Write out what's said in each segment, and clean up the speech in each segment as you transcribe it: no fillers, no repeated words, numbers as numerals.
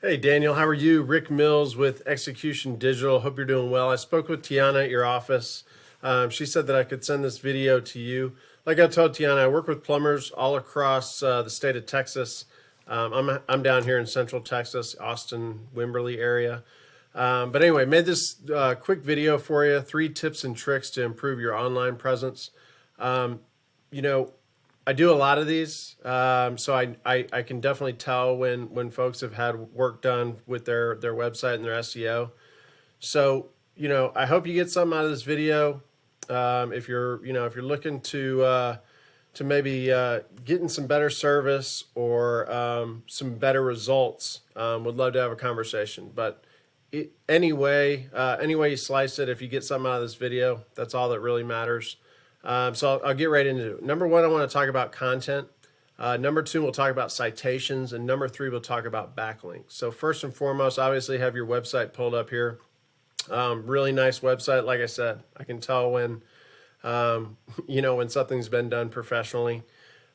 Hey Daniel, how are you? Rick Mills with Execution Digital. Hope you're doing well. I spoke with Tiana at your office. She said that I could send this video to you. Like I told Tiana, I work with plumbers all across the state of Texas. I'm down here in Central Texas, Austin, Wimberley area. But anyway, made this quick video for you. 3 tips and tricks to improve your online presence. You know, I do a lot of these, so I can definitely tell when folks have had work done with their website and their SEO. So I hope you get something out of this video. If you're if you're looking to maybe getting some better service or some better results, would love to have a conversation. But any way you slice it, if you get something out of this video, that's all that really matters. So I'll get right into it. Number 1, I want to talk about content. Number 2, we'll talk about citations. And number 3, we'll talk about backlinks. So first and foremost, obviously have your website pulled up here. Really nice website. Like I said, I can tell when, when something's been done professionally.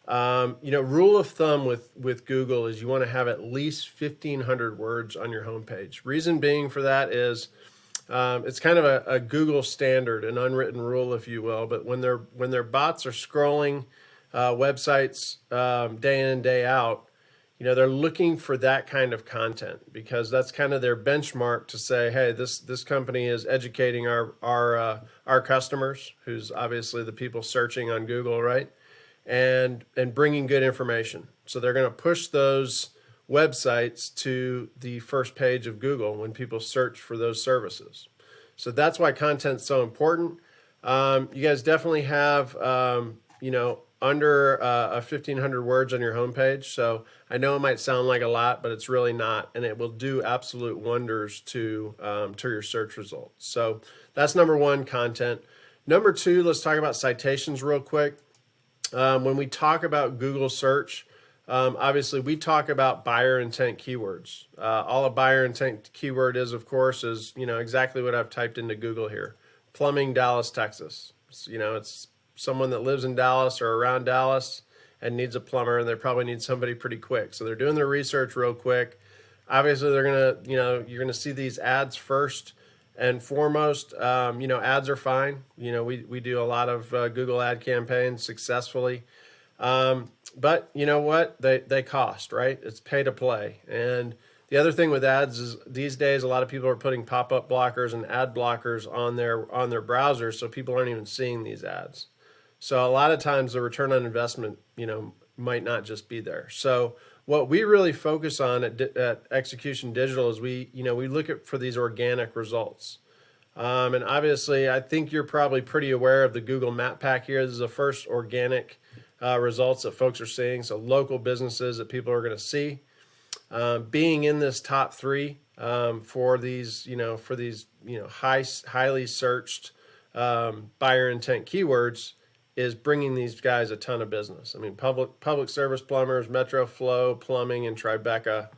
Rule of thumb with Google is you want to have at least 1,500 words on your homepage. Reason being for that is it's kind of a Google standard, an unwritten rule, if you will. But when their bots are scrolling websites day in and day out, they're looking for that kind of content because that's kind of their benchmark to say, hey, this company is educating our customers, who's obviously the people searching on Google, right? And bringing good information. So they're going to push those websites to the first page of Google when people search for those services. So that's why content's so important. You guys definitely have, under 1,500 words on your homepage. So I know it might sound like a lot, but it's really not, and it will do absolute wonders to your search results. So that's number 1, content. Number 2, let's talk about citations real quick. When we talk about Google search, obviously we talk about buyer intent keywords. All a buyer intent keyword is, of course, is exactly what I've typed into Google here: plumbing, Dallas, Texas. It's someone that lives in Dallas or around Dallas and needs a plumber, and they probably need somebody pretty quick. So they're doing their research real quick. Obviously, they're gonna you're gonna see these ads first and foremost. Ads are fine. We do a lot of Google ad campaigns successfully. But you know what? They cost, right? It's pay to play. And the other thing with ads is these days a lot of people are putting pop-up blockers and ad blockers on their browsers, so people aren't even seeing these ads. So a lot of times the return on investment, might not just be there. So what we really focus on at Execution Digital is we look for these organic results. And obviously, I think you're probably pretty aware of the Google Map Pack here. This is the first organic results that folks are seeing. So local businesses that people are going to see being in this top 3 for these highly searched buyer intent keywords is bringing these guys a ton of business. I mean, public service plumbers, Metro Flow Plumbing, and Tribeca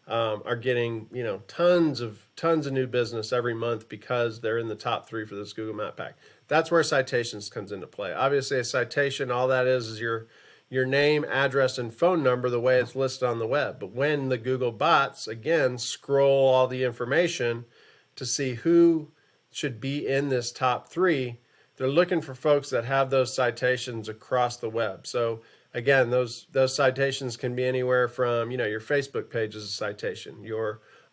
are getting tons of new business every month because they're in the top 3 for this Google Map Pack. That's where citations comes into play. Obviously, a citation, all that is your name, address, and phone number the way it's listed on the web. But when the Google bots again scroll all the information to see who should be in this top 3, they're looking for folks that have those citations across the web. So again, those citations can be anywhere from your Facebook page is a citation,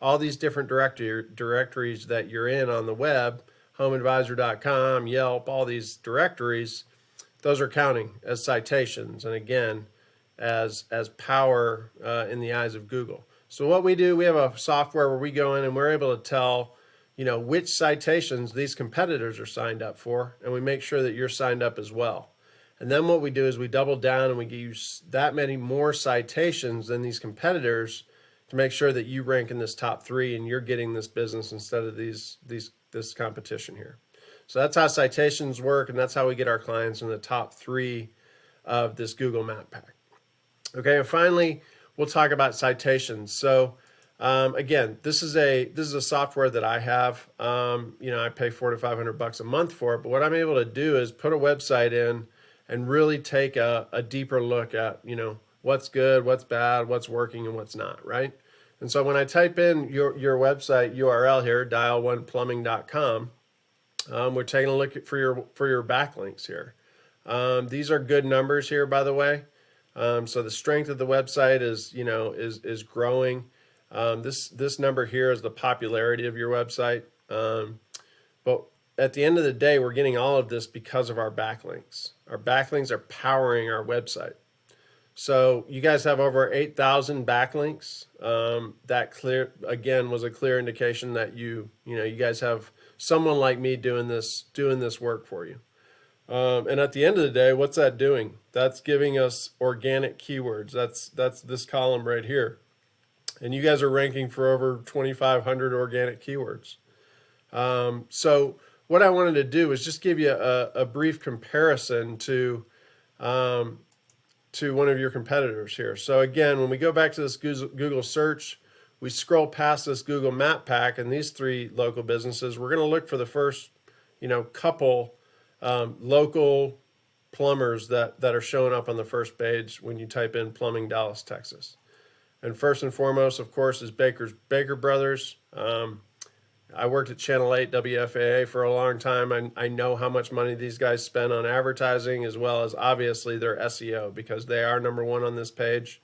all these different directories that you're in on the web, HomeAdvisor.com, Yelp, all these directories, those are counting as citations, and again, as power in the eyes of Google. So what we do, we have a software where we go in and we're able to tell which citations these competitors are signed up for, and we make sure that you're signed up as well. And then what we do is we double down and we give you that many more citations than these competitors to make sure that you rank in this top 3 and you're getting this business instead of this competition here. So that's how citations work, and that's how we get our clients in the top 3 of this Google Map Pack. Okay, and finally, we'll talk about citations. So again, this is a software that I have. I pay $400 to $500 a month for it, but what I'm able to do is put a website in and really take a deeper look at what's good, what's bad, what's working, and what's not, right? And so when I type in your website URL here, dial1plumbing.com, we're taking a look for your backlinks here. These are good numbers here, by the way. So the strength of the website is growing. This number here is the popularity of your website. But at the end of the day, we're getting all of this because of our backlinks. Our backlinks are powering our website. So you guys have over 8,000 backlinks. That again was a clear indication that you guys have someone like me doing this work for you. And at the end of the day, what's that doing? That's giving us organic keywords. That's this column right here. And you guys are ranking for over 2,500 organic keywords. So what I wanted to do is just give you a brief comparison to one of your competitors here. So again, when we go back to this Google search, we scroll past this Google Map Pack and these 3 local businesses. We're going to look for the first, couple local plumbers that are showing up on the first page when you type in plumbing Dallas, Texas. And first and foremost, of course, is Baker Brothers. I worked at Channel 8 WFAA for a long time. I know how much money these guys spend on advertising, as well as obviously their SEO, because they are #1 on this page.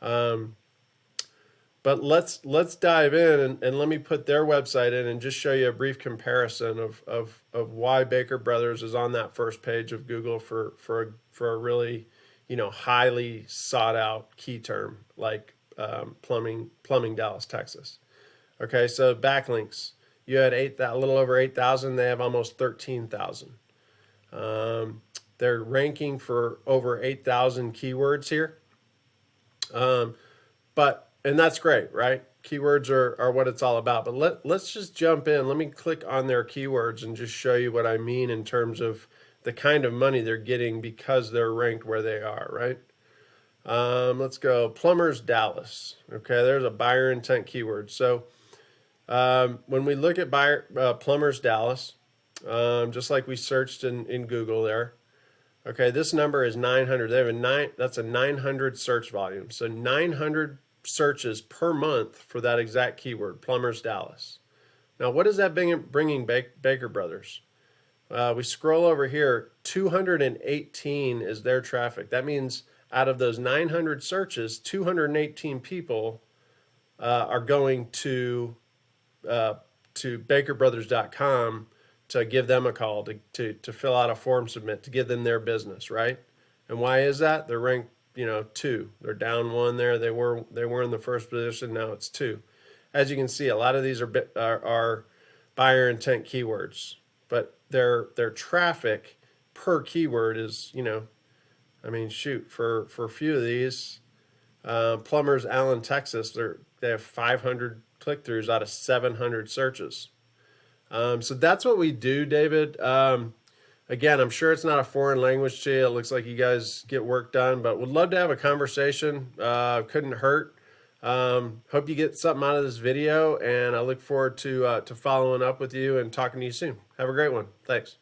But let's dive in and let me put their website in and just show you a brief comparison of why Baker Brothers is on that first page of Google for a really highly sought out key term like plumbing Dallas, Texas. Okay, so backlinks. You had a little over 8,000. They have almost 13,000. They're ranking for over 8,000 keywords here. And that's great, right? Keywords are what it's all about. But let's just jump in. Let me click on their keywords and just show you what I mean in terms of the kind of money they're getting because they're ranked where they are, right? Let's go Plumbers Dallas. Okay, there's a buyer intent keyword. So when we look at Plumbers Dallas, just like we searched in Google there, okay, this number is 900. They have that's a 900 search volume. So 900 searches per month for that exact keyword, Plumbers Dallas. Now, what is that bringing Baker Brothers? We scroll over here, 218 is their traffic. That means out of those 900 searches, 218 people are going to bakerbrothers.com to give them a call, to fill out a form submit, to give them their business, right? And why is that? They're ranked 2. They're down 1 there. They were in the first position. Now it's 2. As you can see, a lot of these are buyer intent keywords, but their traffic per keyword is for a few of these, Plumbers Allen, Texas, they have 500 click-throughs out of 700 searches. So that's what we do, David. Again, I'm sure it's not a foreign language to you. It looks like you guys get work done, but would love to have a conversation. Couldn't hurt. Hope you get something out of this video, and I look forward to following up with you and talking to you soon. Have a great one. Thanks.